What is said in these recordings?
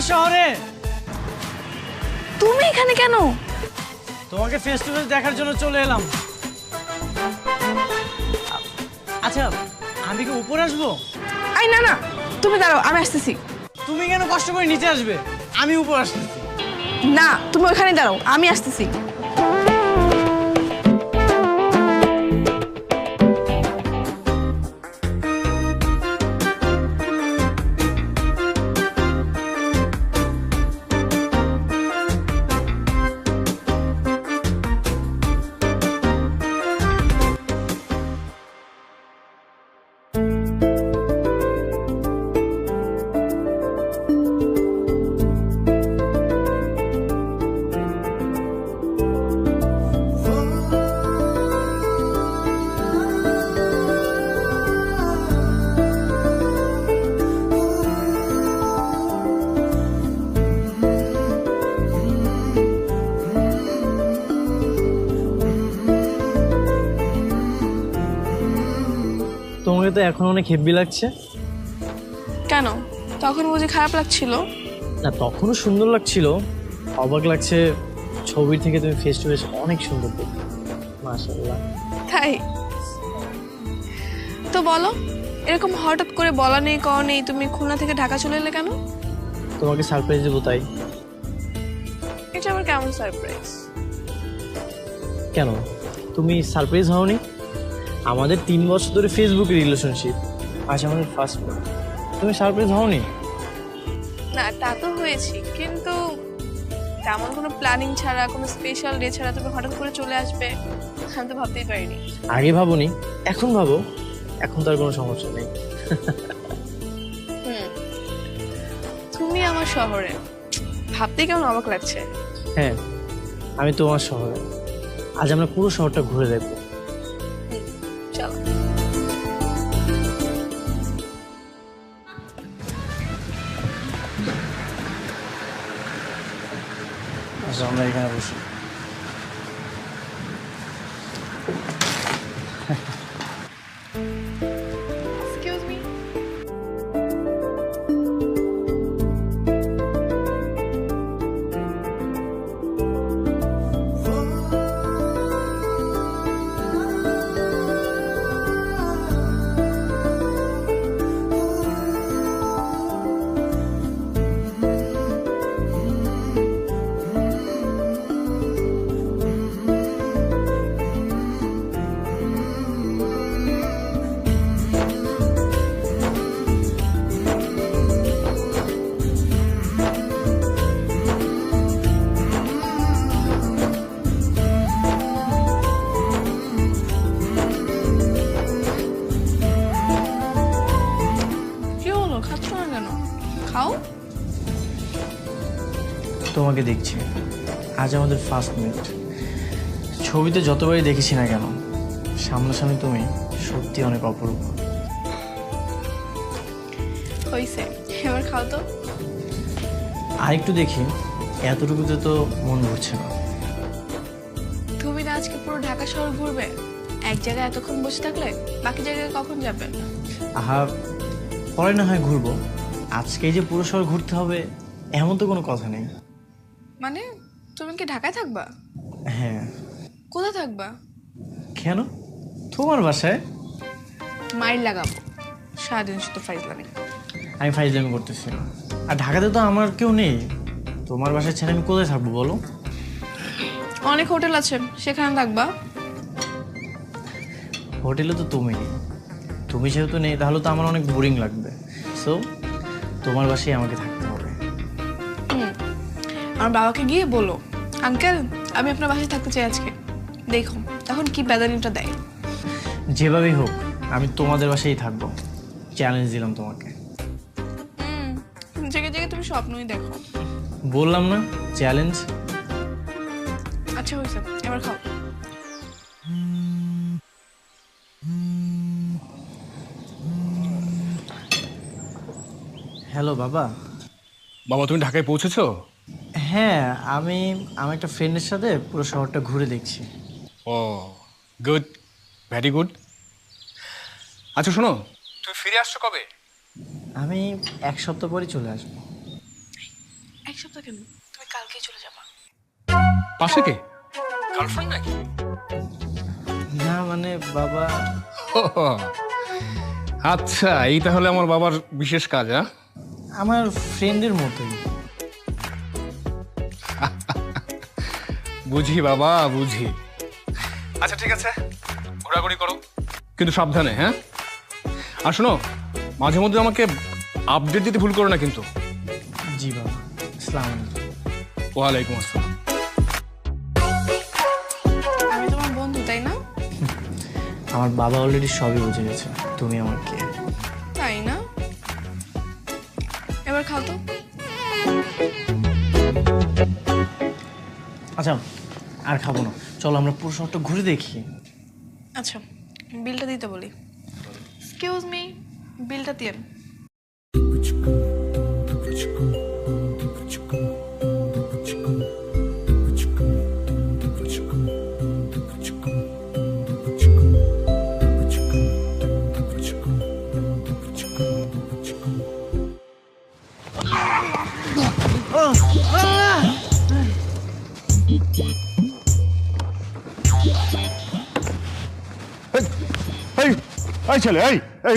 আমার শহরে। তুমি এখানে কেন? তোমাকে ফেস টু ফেস দেখার জন্য চলে এলাম। আচ্ছা, আমি কি উপরে আসবো? আই না না, তুমি দাঁড়াও, আমি আসতেছি। তুমি কেন কষ্ট করে নিচে আসবে? আমি উপর আসতেছি। না, তুমি ওখানে দাঁড়াও, আমি আসতেছি। তোমাকে তো এখন অনেক হেব্বি লাগছে। কেন, তখন বুঝি খারাপ লাগছিল? না, তখনও সুন্দর লাগছিল। অবাক লাগছে, ছবির থেকে তুমি ফেস টু ফেস অনেক সুন্দর দেখতে। মাশাআল্লাহ। তাই তো বলো, এরকম হঠাৎ করে বলা নেই কওয়া নেই তুমি খুলনা থেকে ঢাকা চলে এলে কেন? তোমাকে সারপ্রাইজ দেবো তাই। এটা আবার কেমন সারপ্রাইজ? কেন, তুমি সারপ্রাইজ হওনি? আমাদের 3 বছর ধরে ফেসবুকে রিলেশনশিপ, আজ আমাদের ফার্স্ট মিট। তুমি সারপ্রাইজ হওনি? না, তা তো হয়েছি, কিন্তু তেমন কোনো প্ল্যানিং ছাড়া, কোনো স্পেশাল ডে ছাড়া তুমি হঠাৎ করে চলে আসবে আমি তো ভাবতেই পারিনি। আগে ভাবোনি, এখন ভাবো। এখন তো আর কোনো সমস্যা নেই। তুমি আমার শহরে, ভাবতেই কেমন অবাক লাগছে। হ্যাঁ, আমি তোমার শহরে। আজ আমরা পুরো শহরটা ঘুরে দেখবো। চলো। আচ্ছা, আমরা এখানে বসি। Excuse me. কি হলো, খাচ্ছ না কেন? খাও। তোমাকে দেখছি, আজ আমাদের ফার্স্ট মিট। ছবিতে যতবারই দেখেছি না কেন, সামনাসামনি তুমি সত্যি অনেক অপরূপ। হইছে, এবার খাও তো। আর একটু দেখি, এতটুকুতে তো মন ভরছে না। তুমি না আজকে পুরো ঢাকা শহর ঘুরবে? এক জায়গায় এতক্ষণ বসে থাকলে বাকি জায়গায় কখন যাবে? আহা, পরে না হয় ঘুরবো। আজকে যে পুরো শহর ঘুরতে হবে এমন তো কোনো কথা নেই। মানে তুমি কি ঢাকায় থাকবা? হ্যাঁ। কোথায় থাকবা? কেন, তোমার বাসায়। মাইল লাগাবো, সারাদিন শুধু ফাইজ লাগে। আমি ফাইজলামি করতেছি না। আর ঢাকাতে তো আমার কেউ নেই। তোমার বাসায় ছেড়ে আমি কোথায় থাকবো বলো? অনেক হোটেল আছে, সেখানে থাকবা। হোটেলে তো তুমি নেই। তুমি যেহেতু নেই, তাহলে তো আমার অনেক বোরিং লাগবে। সো তোমার বাসায় আমাকে থাকতে হবে। আমার বাবাকে গিয়ে বলো, আঙ্কেল আমি আপনার বাসায় থাকতে চাই আজকে। দেখো তখন কি প্যাদানিটা দেয়। যেভাবেই হোক, আমি তোমাদের বাসায় থাকবো। চ্যালেঞ্জ দিলাম তোমাকে। জেগে জেগে তুমি স্বপ্নই দেখো। বললাম না, চ্যালেঞ্জ। আচ্ছা হয়েছে, এবার খাও। হ্যালো বাবা। বাবা, তুমি ঢাকায় পৌঁছেছো? হ্যাঁ, আমি আমার একটা ফ্রেন্ডের সাথে পুরো শহরটা ঘুরে দেখছি। ও গুড, ভেরি গুড। আচ্ছা শোনো, তুমি ফিরে আসছো কবে? আমি 1 সপ্তাহ পরই চলে আসবো। এক সপ্তাহ কেন, তুমি কালকেই চলে যাবা। পাশে কে, গার্লফ্রেন্ড নাকি? না মানে বাবা, ও, আচ্ছা, এই তাহলে আমার বাবার বিশেষ কাজ। আমার ফ্রেন্ডের মতোই। বুঝি বাবা, বুঝি। আচ্ছা ঠিক আছে, ঘোরাঘুরি করো, কিন্তু সাবধানে। হ্যাঁ, আর শোনো, মাঝে মধ্যে আমাকে আপডেট দিতে ভুল করো না কিন্তু। জি বাবা, আসসালামু আলাইকুম। ওয়ালাইকুম আসসালাম। আমি তোমার বন্ধু, তাই না? আমার বাবা অলরেডি সবই বুঝে গেছে তুমি আমার কে। তাই না? এবার খাও তো। আচ্ছা আর খাবো না, চলো আমরা পুরো শহরটা ঘুরে দেখি। আচ্ছা, বিলটা দিতে বলি। এক্সকিউজ মি, বিলটা দিন। এই এই ছেলে, এই এই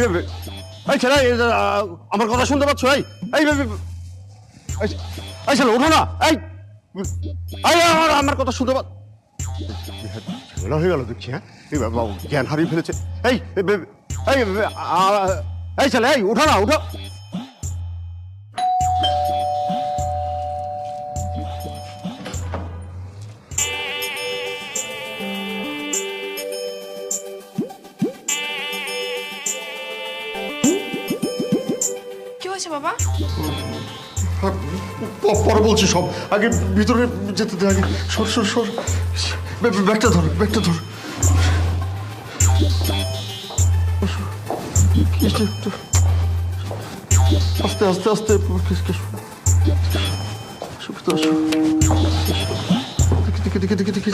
এই ছেলে, আমার কথা শুনতে পাচ্ছ? এই এই এই ছেলে, ওঠো না। এই এই আমার কথা শুনতে পাচ্ছ? ঝামেলা হয়ে গেল দেখছি। হ্যাঁ, এই বাবা জ্ঞান হারিয়ে ফেলেছে। এই এই এই ছেলে, এই ওঠো না, ওঠো। কি হয়েছে বাবা? পরে বলছি সব, আগে ভিতরে যেতে দে। আগে সর সর সর, ব্যাগটা ধর, ব্যাগটা ধর। আস্তে আস্তে আস্তে, দেখি দেখি দেখি দেখি,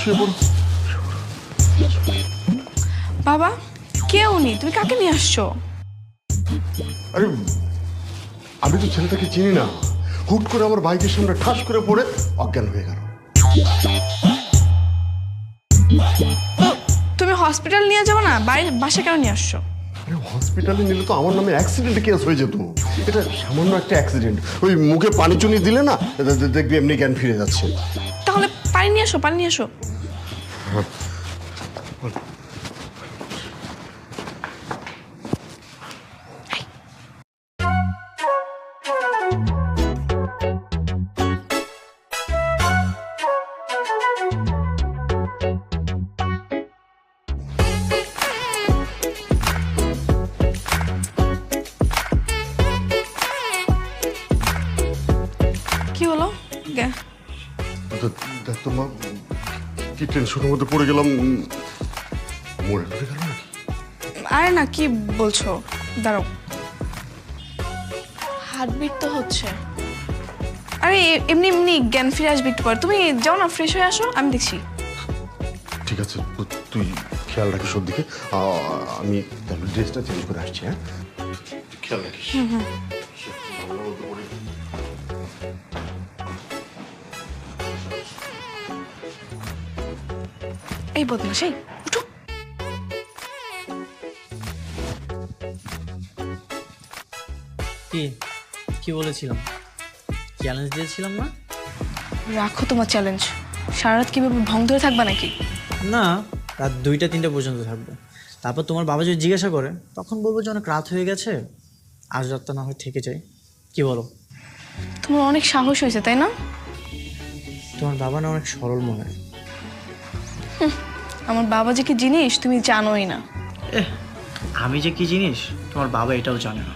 শুয়ে পড়ো। বাবা, কে উনি? তুমি কাকে নিয়ে আসছো? আরে আমি তো ছেলেটাকে চিনি না, হুট করে আমার বাইকের সামনে ঠাস করে পড়ে অজ্ঞান হয়ে গেল। তো তুমি হসপিটাল নিয়ে যাবো না, বাসা কেন নিয়ে আসছো? আরে হসপিটালে নিলে তো আমার নামে অ্যাক্সিডেন্ট কেস হয়ে যেত। এটা সামান্য একটা অ্যাক্সিডেন্ট, ওই মুখে পানি চুনি দিলে না, দেখবি এমনি জ্ঞান ফিরে যাচ্ছে। তাহলে পানি নিয়ে আসো, পানি নিয়ে আসো। কি হলো? দেখ তো মা, কি টেনশনের মধ্যে পড়ে গেলাম। মরে টরে গেল নাকি? আরে না, কি বলছো? দাঁড়াও, হার্টবিট তো হচ্ছে। আরে এমনি এমনি জ্ঞান ফিরে আসবে একটু পর। তুমি যাও না, ফ্রেশ হয়ে আসো, আমি দেখছি। ঠিক আছে, তুই খেয়াল রাখিস ওর দিকে। আমি তাহলে ড্রেসটা চেঞ্জ করে আসছি। হ্যাঁ, খেয়াল রাখিস। এই বদমাশ, এই উঠো। কি কি বলেছিলাম, চ্যালেঞ্জ দিয়েছিলাম না? রাখো তোমার চ্যালেঞ্জ। সারা রাত কিভাবে ভং ধরে থাকবা নাকি? না, রাত 2টা-3টা পর্যন্ত থাকবো। তারপর তোমার বাবা যদি জিজ্ঞাসা করে তখন বলবো যে অনেক রাত হয়ে গেছে, আজ রাতটা না হয় থেকে যাই। কি বলো? তোমার অনেক সাহস হয়েছে, তাই না? তোমার বাবা না অনেক সরল মনে হয়। আমার বাবা যে কি জিনিস তুমি জানোই না। আমি যে কি জিনিস তোমার বাবা এটাও জানে না।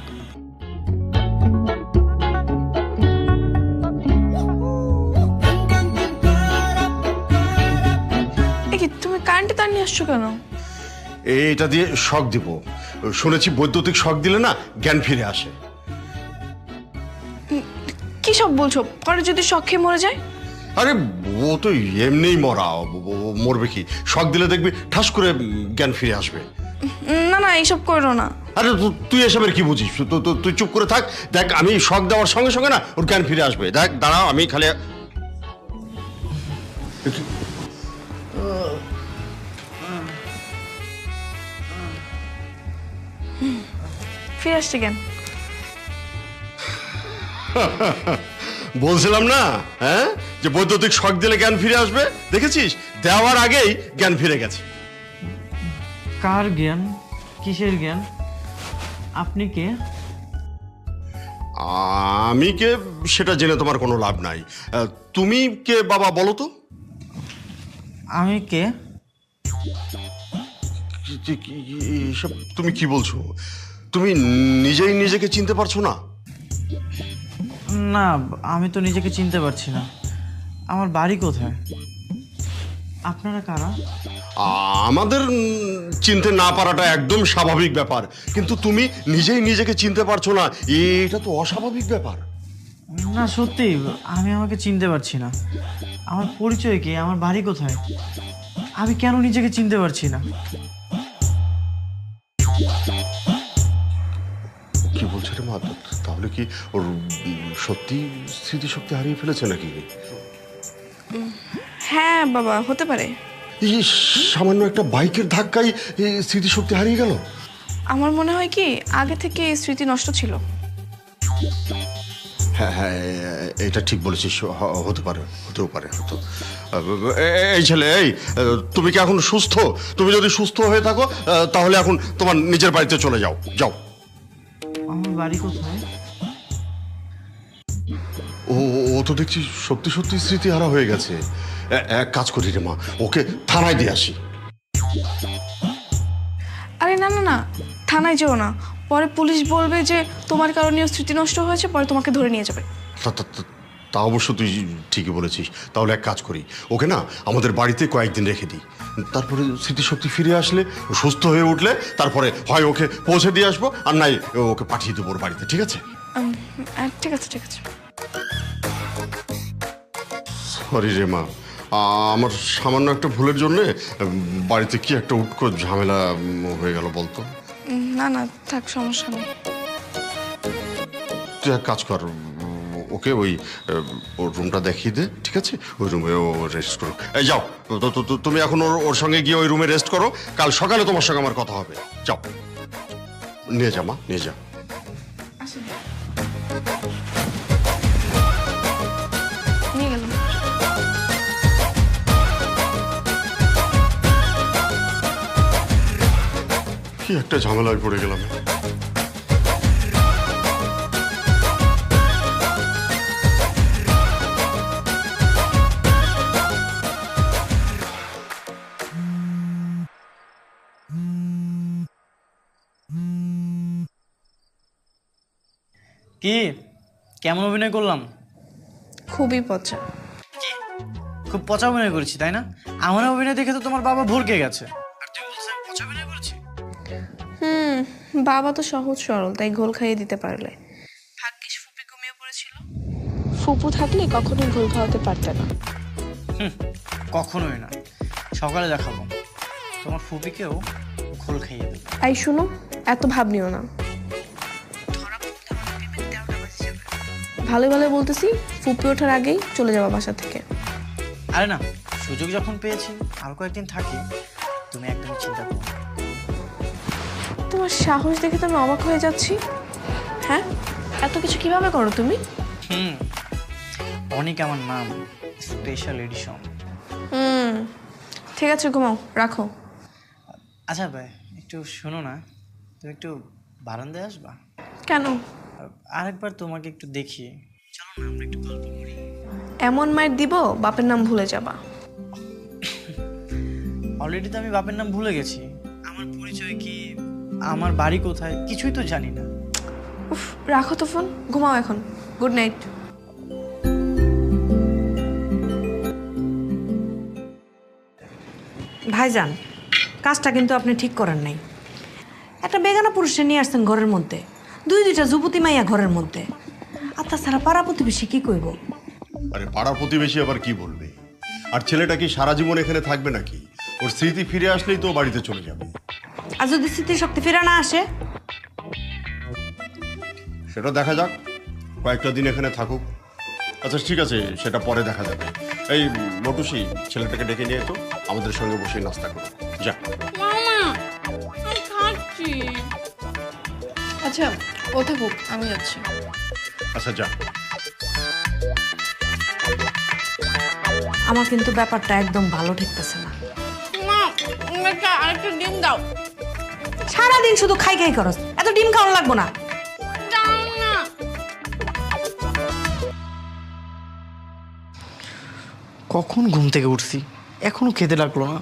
তুমি কারেন্টে তার নিয়ে আসছো কেন? এটা দিয়ে শক দিব, শুনেছি বৈদ্যুতিক শক দিলে না জ্ঞান ফিরে আসে। কি সব বলছো? পরে যদি শক খেয়ে মরে যায়? আরে ও তো এমনিই মরা, মরবে কি? শক দিলে দেখবি ঠাস করে জ্ঞান ফিরে আসবে। না না, এইসব করো না। আরে তুই এসবের কি বুঝিস? তুই চুপ করে থাক। দেখ, আমি শক দেওয়ার সঙ্গে সঙ্গে না ওর জ্ঞান ফিরে আসবে। দেখ, দাঁড়াও, আমি খালি ফিরে আসছে কেন? বলছিলাম না, হ্যাঁ, যে বৈদ্যুতিক শক দিলে জ্ঞান ফিরে আসবে। দেখেছিস, দেওয়ার আগেই জ্ঞান ফিরে গেছে। কার জ্ঞান? কিসের জ্ঞান? আপনি কে? আমি কে সেটা জেনে তোমার কোনো লাভ নাই। তুমি কে বাবা, বলো তো? আমি কে? এসব তুমি কি বলছো? তুমি নিজেই নিজেকে চিনতে পারছো না? না, আমি তো নিজেকে চিনতে পারছি না। আমার বাড়ি কোথায়? আপনারা কারা? আমাদের চিনতে না পারাটা একদম স্বাভাবিক ব্যাপার, কিন্তু তুমি নিজেই নিজেকে চিনতে পারছো না, এটা তো অস্বাভাবিক ব্যাপার। না সত্যি, আমি আমাকে চিনতে পারছি না। আমার পরিচয় কি? আমার বাড়ি কোথায়? আমি কেন নিজেকে চিনতে পারছি না? কি বলছে রে মা? তাহলে কি ওর সত্যি স্মৃতিশক্তি হারিয়ে ফেলেছে নাকি? হ্যাঁ বাবা, হতে পারে। এই সামান্য একটা বাইকের ধাক্কায় স্মৃতিশক্তি হারিয়ে গেল? আমার মনে হয় কি আগে থেকে এই স্মৃতি নষ্ট ছিল। হ্যাঁ হ্যাঁ, এটা ঠিক বলেছিস। হতে পারে, হতেও পারে, হতো। এই ছেলে, এই তুমি কি এখন সুস্থ? তুমি যদি সুস্থ হয়ে থাকো তাহলে এখন তোমার নিজের বাড়িতে চলে যাও। যাও। আমার বাড়ি কোথায়? ও ও তো দেখছি সত্যি সত্যি স্মৃতিহারা হয়ে গেছে। এক কাজ করি রে মা, ওকে থানায় দিয়ে আসি। আরে না না না, থানায় যেও না। পরে পুলিশ বলবে যে তোমার কারণে ওর স্মৃতি নষ্ট হয়েছে, পরে তোমাকে ধরে নিয়ে যাবে। তা অবশ্য তুই ঠিকই বলেছিস। তাহলে এক কাজ করি, ওকে না আমাদের বাড়িতে কয়েকদিন রেখে দিই। তারপরে স্মৃতিশক্তি ফিরে আসলে, ও সুস্থ হয়ে উঠলে তারপরে হয় ওকে পৌঁছে দিয়ে আসবো, আর নাই ওকে পাঠিয়ে দেবো ওর বাড়িতে। ঠিক আছে? ঠিক আছে ঠিক আছে। সরি রে মা, আমার সামান্য একটা ভুলের জন্যে বাড়িতে কি একটা উটকো ঝামেলা হয়ে গেল বলতো। না না থাক, সমস্যা নেই। তুই এক কাজ কর, ওকে ওই ওর রুমটা দেখিয়ে দে। ঠিক আছে? ওই রুমে ও রেস্ট করুক। এই যাও, তুমি এখন ওর সঙ্গে গিয়ে ওই রুমে রেস্ট করো। কাল সকালে তোমার সঙ্গে আমার কথা হবে। যাও, নিয়ে যা মা, নিয়ে যা। নিয়ে গেলাম। কি একটা ঝামেলায় পড়ে গেলাম। কি কেমন অভিনয় করলাম? খুবই পচা। খুব পচা অভিনয় করেছি তাই না? আমার অভিনয় দেখে তো তোমার বাবা ভরকে গেছে। আর তুমি বলছো আমি পচা অভিনয় করেছি? বাবা তো সহজ সরল, তাই ঘোল খাইয়ে দিতে পারলে। ভাগ্যিস ফুপি ঘুমিয়ে পড়েছিল। ফুপু থাকলে কখনোই ঘোল খাওয়াতে পারতে না। কখনোই না। সকালে দেখাবো তোমার ফুপিকেও ঘোল খাইয়ে দেবো। আই শুনো, এত ভাব নিও না। ভালো ভালো বলতেছি, ফুপি ওঠার আগেই চলে যাবা বাসা থেকে। আরে না, সুযোগ যখন পেয়েছি আর কয়েকদিন থাকি, তুমি একদম চিন্তা করো না। তোমার সাহস দেখে তো আমি অবাক হয়ে যাচ্ছি। হ্যাঁ, এত কিছু কিভাবে করো তুমি? অনেক আমার নাম, স্পেশাল এডিশন। ঠিক আছে, ঘুমাও, রাখো। আচ্ছা ভাই, একটু শোনো না, তুমি একটু বারান্দায় আসবা? কেন? আরেকবার তোমাকে একটু দেখি। চলো না, আমরা একটু গল্প করি। এমন মায়ের দিব বাপের নাম ভুলে যাবা। অলরেডি তো আমি বাপের নাম ভুলে গেছি। আমার পরিচয় কি, আমার বাড়ি কোথায়, কিছুই তো জানি না। উফ, রাখো তো ফোন, ঘুমাও এখন। Good night. ভাইজান, কাজটা কিন্তু আপনি ঠিক করেন নাই। একটা বেগানা পুরুষে নিয়ে আসছেন ঘরের মধ্যে, দুইটা যুবতী মাইয়া ঘরের মধ্যে। আর তাছাড়া পাড়া প্রতিবেশী কি কইব? আরে পাড়া প্রতিবেশী আবার কি বলবে? আর ছেলেটা কি সারা জীবন এখানে থাকবে নাকি? ওর স্মৃতি ফিরে আসলেই তো বাড়িতে চলে যাবে। আর যদি স্মৃতিশক্তি ফেরা না আসে? সেটা দেখা যাক, কয়েকটা দিন এখানে থাকুক। আচ্ছা ঠিক আছে, সেটা পরে দেখা যাবে। এই মটুসি, ছেলেটাকে ডেকে নিয়ে তো আমাদের সঙ্গে বসে নাস্তা করো, যা। মামা আমি খাচ্ছি। আচ্ছা ও থাকুক, আমি যাচ্ছি। আচ্ছা যা। আমার কিন্তু ব্যাপারটা একদম ভালো ঠেকতেছে না। মা আমাকে আরেকটা ডিম দাও। সারাদিন শুধু খাই খাই করস, এত ডিম খাওয়ানো লাগবো না। দাও না। কখন ঘুম থেকে উঠছি, এখনো খেতে লাগলো না।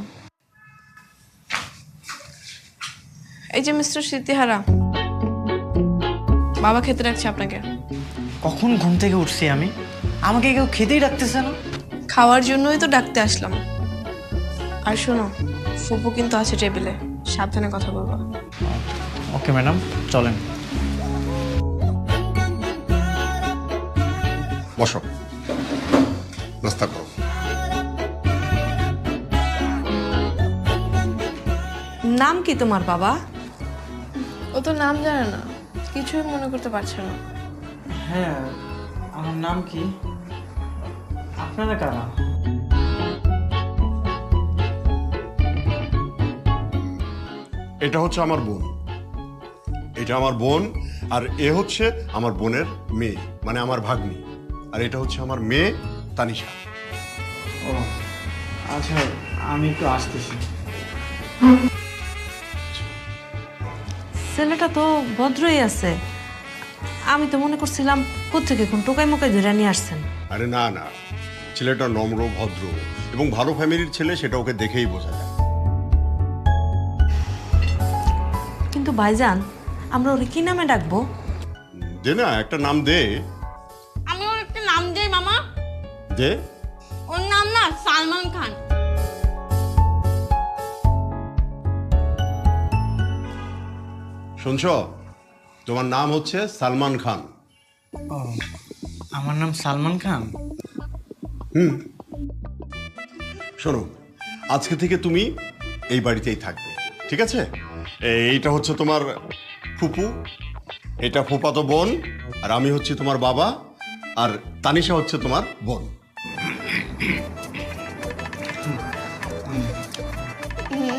এই যে মিস্টার স্মৃতিহারা, বাবা খেতে রাখছে আপনাকে। কখন ঘুম থেকে উঠছি আমি, আমাকে কেউ খেতেই ডাকতেছে না। খাওয়ার জন্যই তো ডাকতে আসলাম। আর শোনো, ফুপু কিন্তু আছে টেবিলে, সাবধানে কথা বলবো। ওকে ম্যাডাম, চলেন। বসো, নাস্তা করো। নাম কি তোমার বাবা? ও তো নাম জানে না, কিছুই মনে করতে পারছে না। হ্যাঁ, আমার নাম কি? আপনারা কারা? এটা হচ্ছে আমার বোন, এটা আমার বোন, আর এ হচ্ছে আমার বোনের মেয়ে, মানে আমার ভাগ্নি। আর এটা হচ্ছে আমার মেয়ে তানিশা। ও আচ্ছা, আমি একটু আসতেছি। ছেলেটা তো ভদ্রই আছে, আমি তো মনে করছিলাম কোত্থেকে কোন টোকাই মোকাই ধরে নিয়ে আসছেন। আরে না না, ছেলেটা নম্র, ভদ্র এবং ভালো ফ্যামিলির ছেলে, সেটা ওকে দেখেই বোঝা যায়। কিন্তু ভাইজান, আমরা ওরে কি নামে ডাকবো? দে না, একটা নাম দে। আমি ওর একটা নাম দেই মামা। দে। ওর নাম না সালমান খান। শুনছো, তোমার নাম হচ্ছে সালমান খান। ও, আমার নাম সালমান খান। শোনো, আজকে থেকে তুমি এই বাড়িতেই থাকবে, ঠিক আছে? এইটা হচ্ছে তোমার ফুপু, এটা ফুপাতো বোন, আর আমি হচ্ছে তোমার বাবা, আর তানিশা হচ্ছে তোমার বোন।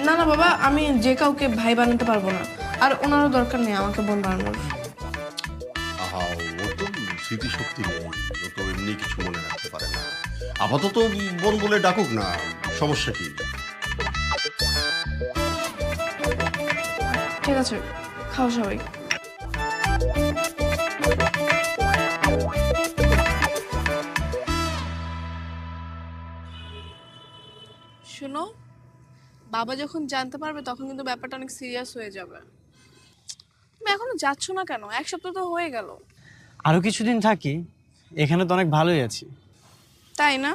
না না বাবা, আমি যে কাউকে ভাই বানাতে পারবো না, আর ওনারও দরকার নেই আমাকে বোন বানানোর। আহা, ও তো স্মৃতিশক্তি নেই, ও তো এমনি কিছু মনে রাখতে পারে না। আপাতত বোন বলে ডাকুক না, সমস্যা কি? ঠিক আছে, খাও সবাই। শোনো, বাবা যখন জানতে পারবে তখন কিন্তু ব্যাপারটা অনেক সিরিয়াস হয়ে যাবে। তুমি এখনো যাচ্ছ না কেন? এক সপ্তাহ তো হয়ে গেল। আরো কিছুদিন থাকি, এখানে তো অনেক ভালোই আছি। তাই না?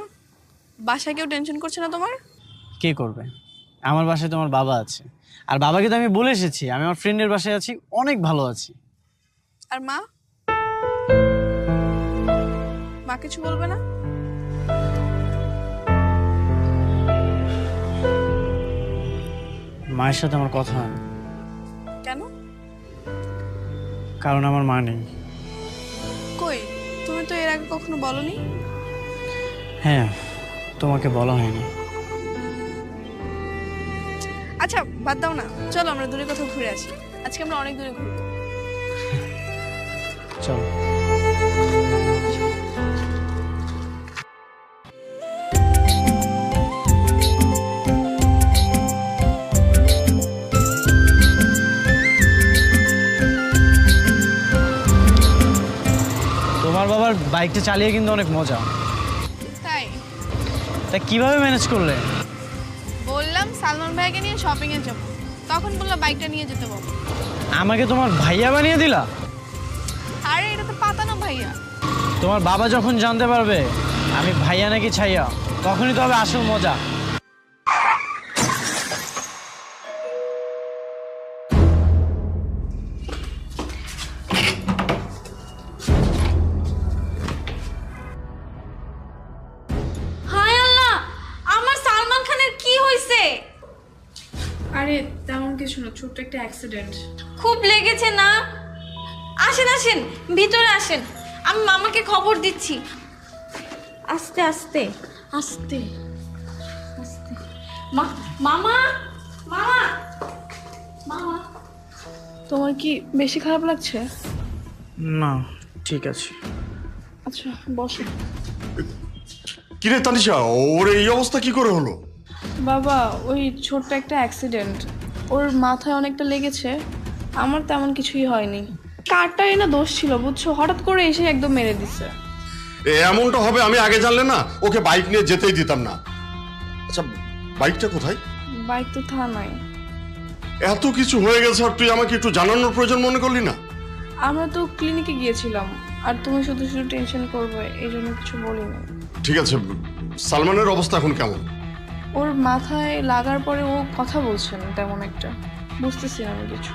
বাসায় কেউ টেনশন করছে না তোমার? কে করবে? আমার বাসায় তোমার বাবা আছে, আর বাবাকে তো আমি বলে এসেছি আমি আমার ফ্রেন্ডের বাসায় আছি, অনেক ভালো আছি। আর মা? মা কিছু বলবে না? মায়ের সাথে আমার কথা হয় না। কেন? কারণ আমার মা নেই। কই, তুমি তো এর আগে কখনো বলনি। হ্যাঁ, তোমাকে বলা হয়নি। আচ্ছা বাদ দাও না, চলো আমরা দূরে কোথাও ঘুরে আসি। আজকে আমরা অনেক দূরে ঘুরবো। চলো। তোমার বাবার বাইকটা চালিয়ে কিন্তু অনেক মজা। তাই? তা কিভাবে ম্যানেজ করলে? বললাম সালমান ভাইকে নিয়ে শপিং এ যাবো, তখন বললো বাইকটা নিয়ে যেতে বলবো। আমাকে তোমার ভাইয়া বানিয়ে দিলা? আরে এটা তো পাতানো ভাইয়া। তোমার বাবা যখন জানতে পারবে আমি ভাইয়া নাকি ছাইয়া, তখনই তো হবে আসল মজা। হায় আল্লাহ, আমার সালমান খানের কি হয়েছে? আরে তেমন কিছু না, ছোট্ট একটা অ্যাক্সিডেন্ট। খুব লেগেছে না? আসেন আসেন, ভিতরে আসেন, আমি মামাকে খবর দিচ্ছি। আস্তে আস্তে আস্তে আস্তে। মামা মামা মামা। তোমার কি বেশি খারাপ লাগছে? না, ঠিক আছে। আচ্ছা বসো। কিরে তানিশা, ওর এই অবস্থা কি করে হলো? বাবা, ওই ছোট্ট একটা অ্যাক্সিডেন্ট, ওর মাথায় অনেকটা লেগেছে। আমার তেমন কিছুই হয়নি। কারটারই না দোষ ছিল বুঝছো, হঠাৎ করে এসে একদম মেরে দিছে। এমনটা হবে আমি আগে জানলে না ওকে বাইক নিয়ে যেতেই দিতাম না। আচ্ছা, বাইকটা কোথায়? বাইক তো থানায়। এত কিছু হয়ে গেছে আর তুই আমাকে একটু জানানোর প্রয়োজন মনে করলি না? আমরা তো ক্লিনিকে গিয়েছিলাম, আর তুমি শুধু শুধু টেনশন করবে এই জন্য কিছু বলিনি। ঠিক আছে, সালমানের অবস্থা এখন কেমন? ওর মাথায় লাগার পরে ও কথা বলছে না তেমন একটা, বুঝতেছি না আমি কিছু।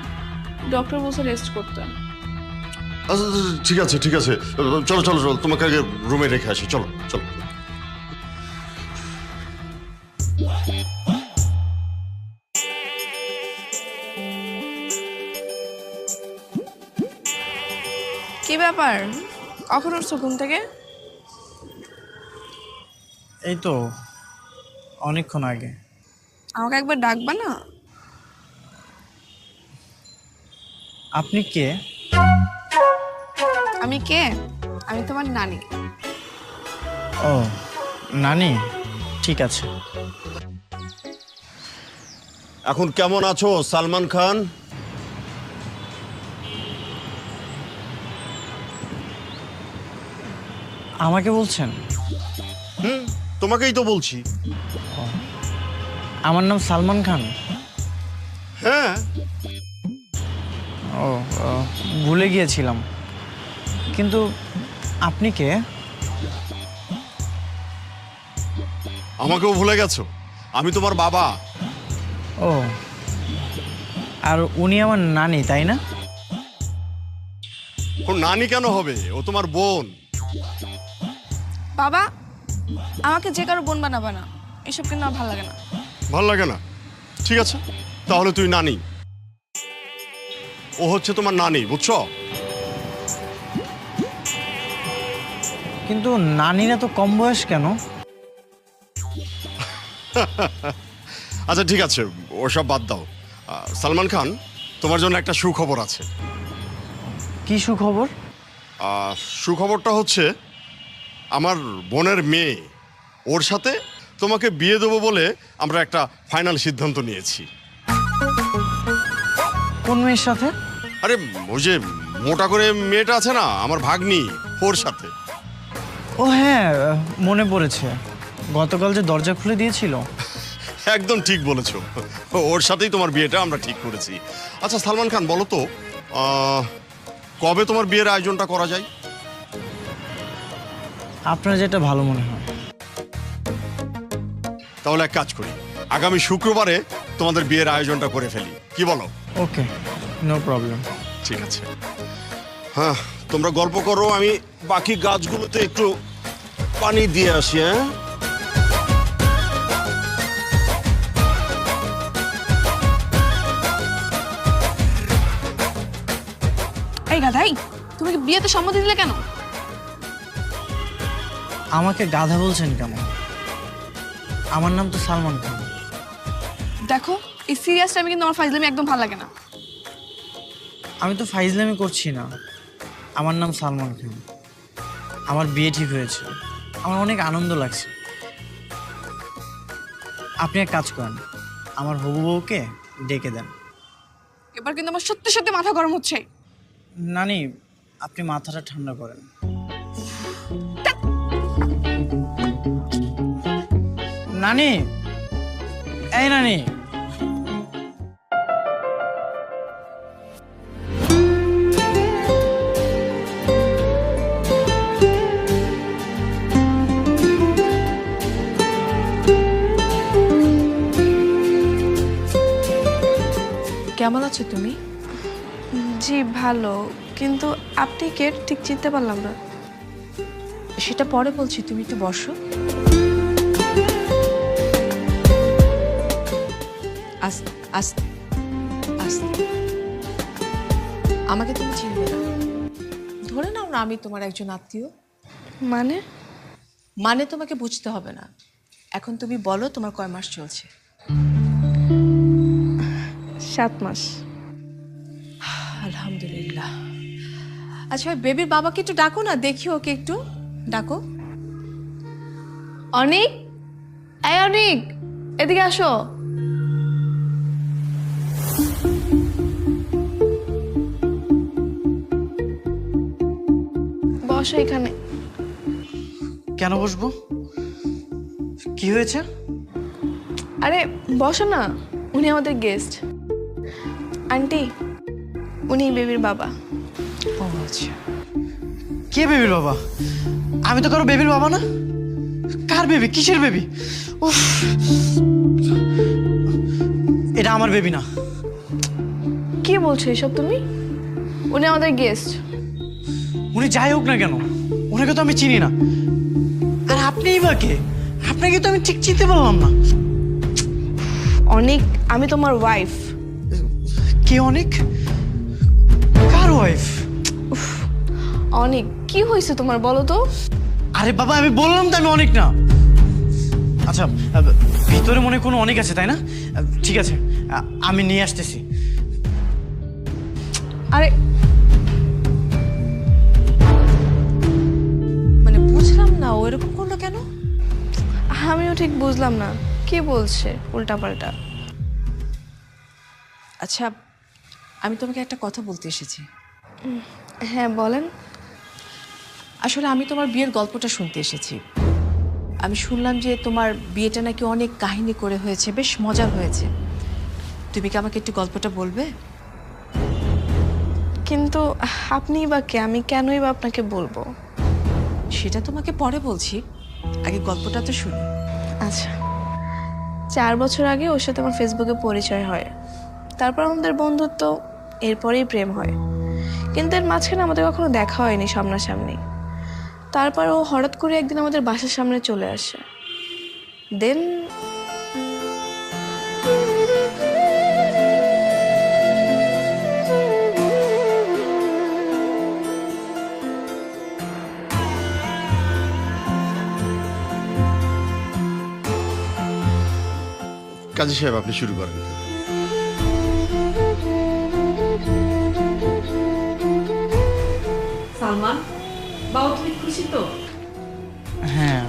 ডক্টর বলছে রেস্ট করতে। আচ্ছা ঠিক আছে ঠিক আছে, চলো চলো চলো, তোমাকে আগে রুমে রেখে আসি, চলো চলো। কি ব্যাপার, কখন উঠছো ঘুম থেকে? এই তো অনেকক্ষণ আগে। আমাকে একবার ডাকবা না? আপনি কে? আমি কে? আমি তোমার নানি। ও, নানি, ঠিক আছে। এখন কেমন আছো সালমান খান? আমাকে বলছেন? তোমাকেই তো বলছি। আমার নাম সালমান খান। হ্যাঁ, ও, ভুলে গিয়েছিলাম। কিন্তু আপনি কে? আমাকেও ভুলে গেছো? আমি তোমার বাবা। ও, আর উনি আমার নানি, তাই না? ওর নানি কেন হবে? ও তোমার বোন। বাবা, আমাকে যে কারো বোন বানাবা না, এসব কিন্তু আমার ভালো লাগে না। ভাল লাগে না? ঠিক আছে, তাহলে তুই নানি। ও হচ্ছে তোমার নানি, বুঝছো? কিন্তু নানিরা তো কম বয়স কেন? আচ্ছা ঠিক আছে, ওসব বাদ দাও। সালমান খান, তোমার জন্য একটা সুখবর আছে। কি সুখবর? সুখবরটা হচ্ছে আমার বোনের মেয়ে, ওর সাথে তোমাকে বিয়ে দেবো বলে আমরা একটা ফাইনাল সিদ্ধান্ত নিয়েছি। কোন মেয়ের সাথে? আরে ওই যে মোটা করে মেয়েটা আছে না, আমার ভাগ্নি, ওর সাথে। ও হ্যাঁ, মনে পড়েছে। গতকাল যে দরজা খুলে দিয়েছিল। একদম ঠিক বলেছো, ওর সাথেই তোমার বিয়েটা আমরা ঠিক করেছি। আচ্ছা সালমান খান, বলো তো কবে তোমার বিয়ের আয়োজনটা করা যায়? আপনার যেটা ভালো মনে হয়। তাহলে এক কাজ করি, আগামী শুক্রবারে তোমাদের বিয়ের আয়োজনটা করে ফেলি, কি বলো? ওকে, নো প্রবলেম। ঠিক আছে, হ্যাঁ তোমরা গল্প করো, আমি বাকি গাছগুলোতে একটু পানি দিয়ে আসি। হ্যাঁ, এই গাধাই, তুমি কি বিয়েতে সম্মতি দিলে কেন? আমাকে গাধা বলছেন কেন? আমার নাম তো সালমান খান। দেখো, এই সিরিয়াস টাইমে কিন্তু আমার ফাইজলামি একদম ভালো লাগে না। আমি তো ফাইজলামি করছি না। আমার নাম সালমান খান। আমার বিয়ে ঠিক হয়েছে, আমার অনেক আনন্দ লাগছে। আপনি এক কাজ করেন, আমার হবু বউকে ডেকে দেন। এবার কিন্তু আমার সত্যি সত্যি মাথা গরম হচ্ছে। নানি, আপনি মাথাটা ঠান্ডা করেন। নানি, এই নানি। কেমন আছো তুমি? জি ভালো, কিন্তু আপনি কে ঠিক চিনতে পারলাম না। সেটা পরে বলছি, তুমি একটু বসো। আস্তে আস্তে আস্তে। আমাকে তুমি চিনবে না। ধরে নাও না আমি তোমার একজন আত্মীয়। মানে মানে তোমাকে বুঝতে হবে না। এখন তুমি বলো তোমার কয় মাস চলছে? 7 মাস। আলহামদুলিল্লাহ। আচ্ছা বেবির বাবাকে একটু ডাকো না, দেখি ওকে একটু ডাকো। অনিক, এই অনিক, এদিকে আসো। বসো এখানে। কেন বসবো? কি হয়েছে? আরে বসো না, উনি আমাদের গেস্ট। আন্টি, উনি বেবির বাবা। ও আচ্ছা। কে বেবির বাবা? আমি তো কারো বেবির বাবা না। কার বেবি? কিসের বেবি? উফ, এটা আমার বেবি না। কি বলছো এসব তুমি? উনি আমাদের গেস্ট। উনি যাই হোক না কেন, ওনাকে তো আমি চিনি না। আর আপনিই বা কে? আপনাকে তো আমি ঠিক চিনতে পারলাম না। অনিক, আমি তোমার ওয়াইফ। কে অনিক? কার ওয়াইফ? অনিক, কি হয়েছে তোমার বলো তো? আরে বাবা, আমি বললাম তো আমি অনেক না। আচ্ছা, ভিতরে মনে হয় কোনো অনেক আছে তাই না? ঠিক আছে, আমি নিয়ে আসতেছি। আরে মানে বুঝলাম না ও এরকম করলো কেন? আমিও ঠিক বুঝলাম না কি বলছে উল্টাপাল্টা। আচ্ছা আমি তোমাকে একটা কথা বলতে এসেছি। হ্যাঁ বলেন। আসলে আমি তোমার বিয়ের গল্পটা শুনতে এসেছি। আমি শুনলাম যে তোমার বিয়েটা নাকি অনেক কাহিনী করে হয়েছে, বেশ মজার হয়েছে। তুমি কি আমাকে একটু গল্পটা বলবে? কিন্তু আপনিই বা কে? আমি কেনই বা আপনাকে বলবো? সেটা তোমাকে পরে বলছি, আগে গল্পটা তো শুনি। আচ্ছা, 4 বছর আগে ওর সাথে আমার ফেসবুকে পরিচয় হয়। তারপর আমাদের বন্ধুত্ব, এরপরেই প্রেম হয়। কিন্তু এর মাঝখানে আমাদের কখনো দেখা হয়নি সামনাসামনি। তারপর ও হঠাৎ করে একদিন আমাদের বাসার সামনে চলে আসে। দেন কাজী সাহেব আপনি শুরু করেন। সালমান, বাবা তুমি খুশি তো? হ্যাঁ,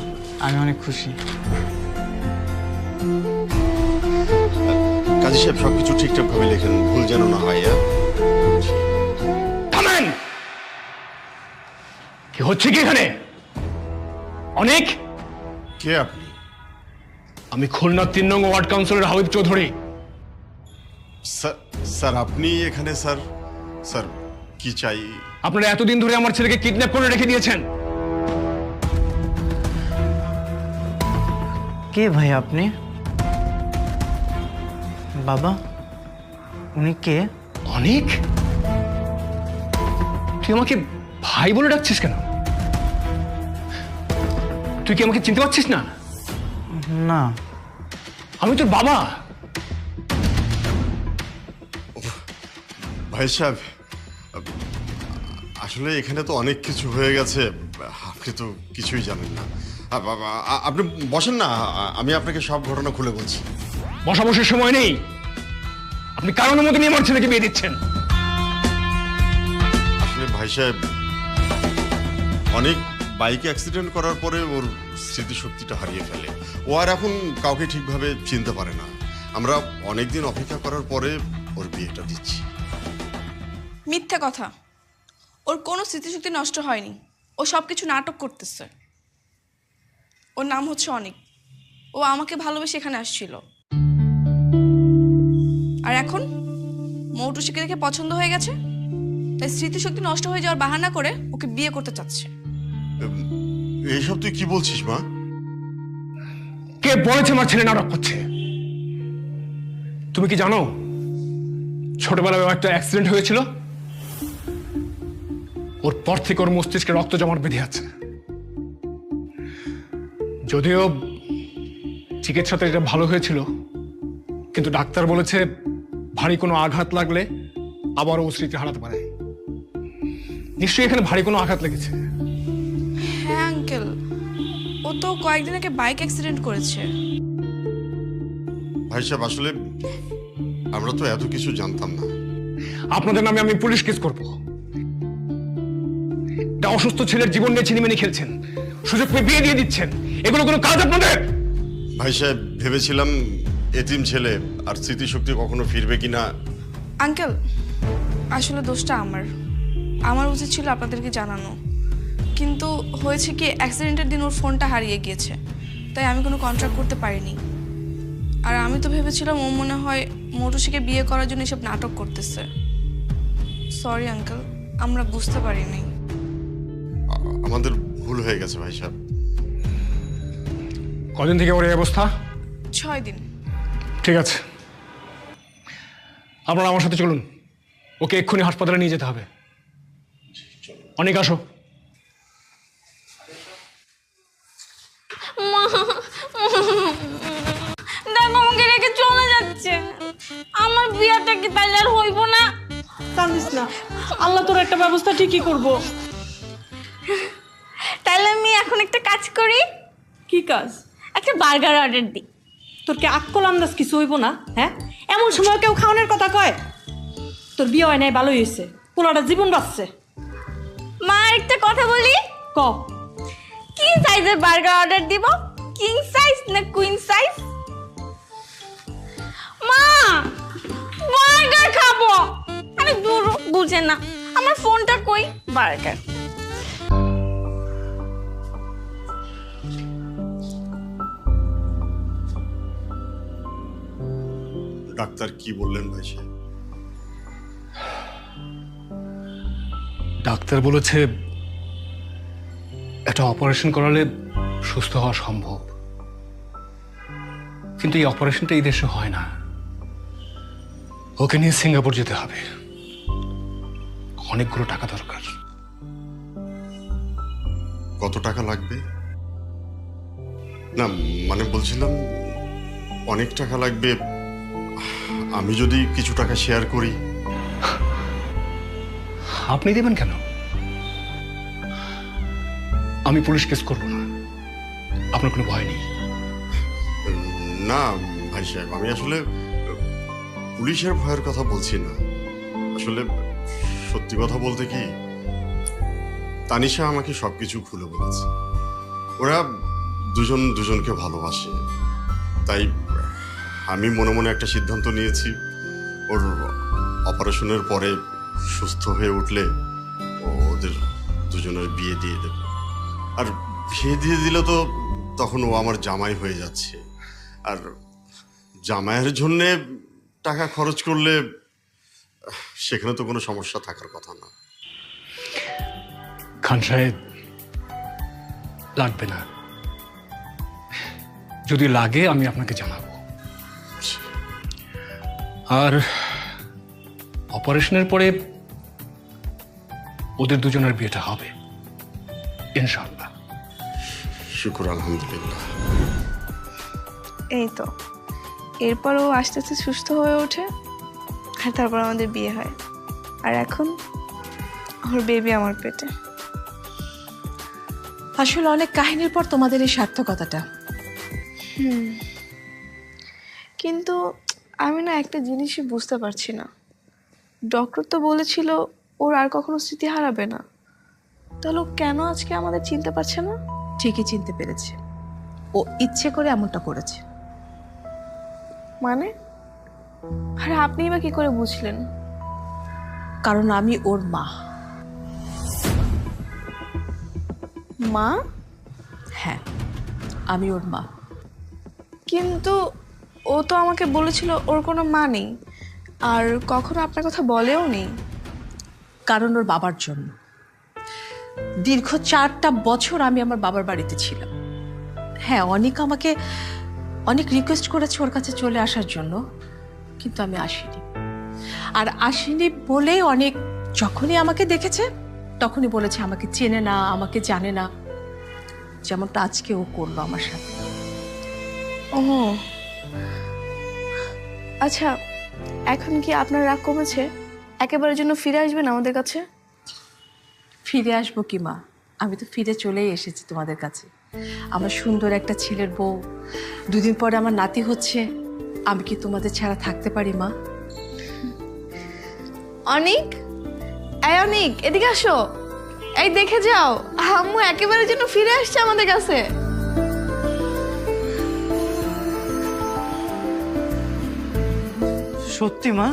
আমি অনেক খুশি। কাজী সাহেব সবকিছু ঠিকঠাক ভাবে লেখেন, ভুল যেন না হয়। থামেন! কি হচ্ছে কি এখানে? অনেক? কে আপনি? আমি খুলনা 3 নং ward councillor Habib Chowdhury. Sir আপনি এখানে? স্যার স্যার কি চাই? আপনারা এতদিন ধরে আমার ছেলেকে কিডন্যাপ করে রেখে দিয়েছেন। কে ভাই আপনি? বাবা, উনি কে? অনেক? তুই আমাকে ভাই বলে ডাকছিস কেন? তুই কি আমাকে চিনতে পারছিস না? না। আমি তোর বাবা। ভাই সাহেব, আসলে এখানে তো অনেক কিছু হয়ে গেছে, আপনি তো কিছুই জানেন না। আপনি বসেন না, আমি আপনাকে সব ঘটনা খুলে বলছি। বসাবসির সময় নেই। আপনি কারণ মতো নিয়ে আমার ছেলেকে বিয়ে দিচ্ছেন। আসলে ভাই সাহেব, অনেক বাইক অ্যাক্সিডেন্ট করার পরে ওর স্মৃতিশক্তিটা হারিয়ে ফেলে। ও আর এখন কাউকে ঠিকভাবে চিনতে পারে না। আমরা অনেকদিন অপেক্ষা করার পরে ওর বিয়েটা দিচ্ছি। মিথ্যা কথা। ওর কোনো স্মৃতিশক্তি নষ্ট হয়নি। ও সব কিছু নাটক করতেছে। ওর নাম হচ্ছে অনিক। ও আমাকে ভালোবেসে এখানে আসছিল। আর এখন মৌটুসিকে দেখে পছন্দ হয়ে গেছে, তাই স্মৃতিশক্তি নষ্ট হয়ে যাওয়ার বাহানা করে ওকে বিয়ে করতে চাচ্ছে। এইসব তুই কি বলছিস মা? কে বলেছে আমার ছেলে নাটক করছে? তুমি কি জানো ছোটবেলায় একটা অ্যাক্সিডেন্ট হয়েছিল? ওর পর থেকে ওর মস্তিষ্কে রক্ত জমাট বেঁধে আছে। যদিও চিকিৎসাতে এটা ভালো হয়েছিল, কিন্তু ডাক্তার বলেছে ভারী কোনো আঘাত লাগলে আবারও ও স্মৃতি হারাতে পারে। নিশ্চয়ই এখানে ভারী কোনো আঘাত লেগেছে। হ্যাঁ আঙ্কেল, ও তো কয়েকদিন আগে বাইক অ্যাক্সিডেন্ট করেছে। ভাই সাহেব, আসলে আমরা তো এত কিছু জানতাম না। আপনাদের নামে আমি পুলিশ কেস করব। একটা অসুস্থ ছেলের জীবন নিয়ে ছিনিমিনি খেলছেন, সুযোগ পেয়ে বিয়ে দিয়ে দিচ্ছেন, এগুলো কোনো কাজ আপনাদের? ভাই সাহেব, ভেবেছিলাম এতিম ছেলে আর স্মৃতিশক্তি কখনো ফিরবে কিনা। আঙ্কেল, আসলে দোষটা আমার উচিত ছিল আপনাদেরকে জানানো, কিন্তু হয়েছে কি অ্যাক্সিডেন্টের দিন ওর ফোনটা হারিয়ে গিয়েছে, তাই আমি কোনো কন্ট্রাক্ট করতে পারিনি। আর আমি তো ভেবেছিলাম ও মনে হয় মৌটুসিকে বিয়ে করার জন্য এসব নাটক করতেছে। সরি আঙ্কেল, আমরা বুঝতে পারিনি। আমাদের ভুল হয়ে গেছে ভাই সাহেব। কদিন থেকে ওর এই অবস্থা? 6 দিন। ঠিক আছে, আপনারা আমার সাথে চলুন, ওকে এক্ষুনি হাসপাতালে নিয়ে যেতে হবে। অনেক আসো। দেখো আমাকে রেখে চলে যাচ্ছে। আমার বিয়েটা কি তাইলে আর হইব না? কান্দিস না, আল্লাহ তোর একটা ব্যবস্থা ঠিকই করব। তাহলে আমি এখন একটা কাজ করি। কি কাজ? একটা বার্গার অর্ডার দিই। তোর কি আক্কল আন্দাজ কিছু হইব না? হ্যাঁ, এমন সময় কেউ খাওয়ানোর কথা কয়? তোর বিয়ে হয় নাই, ভালোই হয়েছে, পোলাটা জীবন বাঁচছে। মা একটা কথা বলি। ক। কি সাইজের বার্গার অর্ডার দিব? কিং সাইজ না কুইন সাইজ? মা, বার্গার খাবো। আরে দূর, বুঝে না। আমার ফোনটা কই? বার্গার। ডাক্তার কি বললেন ভাই সাহেব? ডাক্তার বলেছে একটা অপারেশন করালে সুস্থ হওয়া সম্ভব, কিন্তু এই অপারেশনটা এই দেশে হয় না। ওকে নিয়ে সিঙ্গাপুর যেতে হবে, অনেকগুলো টাকা দরকার। কত টাকা লাগবে? না মানে বলছিলাম অনেক টাকা লাগবে। আমি যদি কিছু টাকা শেয়ার করি। আপনি দেবেন কেন? আমি পুলিশ কেস করব না, আপনার কোনো ভয় নেই। না ভাই সাহেব, আমি আসলে পুলিশের ভয়ের কথা বলছি না। আসলে সত্যি কথা বলতে কি, তানিশা আমাকে সবকিছু খুলে বলেছে। ওরা দুজন দুজনকে ভালোবাসে, তাই আমি মনে মনে একটা সিদ্ধান্ত নিয়েছি, ওর অপারেশনের পরে সুস্থ হয়ে উঠলে ওদের দুজনের বিয়ে দিয়ে দেব। আর বিয়ে দিয়ে দিলে তো তখন ও আমার জামাই হয়ে যাচ্ছে, আর জামাইয়ের জন্যে টাকা খরচ করলে সেখানে তো কোনো সমস্যা থাকার কথা না। খান সাহেব, লাগবে না, যদি লাগে আমি আপনাকে জানাবো। আর অপারেশনের পরে ওদের দুজনের বিয়েটা হবে ইনশাআল্লাহ। শুকর আলহামদুলিল্লাহ। এই তো, এরপর ও আস্তে আস্তে সুস্থ হয়ে ওঠে, আর তারপর আমাদের বিয়ে হয়। আর এখন ওর বেবি আমার পেটে। আসলে অনেক কাহিনীর পর তোমাদের এই সার্থকতাটা। কিন্তু আমি না একটা জিনিসই বুঝতে পারছি না। ডক্টর তো বলেছিল ওর আর কখনো স্মৃতি হারাবে না, তাহলে ও কেন আজকে আমাদের চিনতে পারছে না? ঠিকই চিনতে পেরেছে, ও ইচ্ছে করে এমনটা করেছে। মানে? আর আপনি বা কি করে বুঝলেন? কারণ আমি ওর মা। মা? হ্যাঁ, আমি ওর মা। কিন্তু ও তো আমাকে বলেছিল ওর কোনো মা নেই, আর কখনো আপনার কথা বলেও নেই। কারণ ওর বাবার জন্য। দীর্ঘ 4টা বছর আমি আমার বাবার বাড়িতে ছিলাম। হ্যাঁ, আমাকে অনেক রিকোয়েস্ট করেছে ওর কাছে চলে আসার জন্য, কিন্তু আমি আসিনি। আর আসিনি বলে যখনই আমাকে দেখেছে তখনই বলেছে আমাকে চেনে না, আমাকে জানে না, যেমনটা আজকে ও করলো আমার সাথে। ও আচ্ছা, এখন কি আপনার রাগ কমেছে? একেবারের জন্য ফিরে আসবেন আমাদের কাছে? ফিরে আসবো কি মা, আমি তো ফিরে চলেই এসেছি তোমাদের কাছে। আমার সুন্দর একটা ছেলের বউ, দুদিন পরে আমার নাতি হচ্ছে, আমি কি তোমাদের ছাড়া থাকতে পারি মা? অনিক, এই অনিক, এদিকে আসো। এই দেখে যাও, আম্মু একেবারে যেন ফিরে আসছে আমাদের কাছে। সত্যি মা?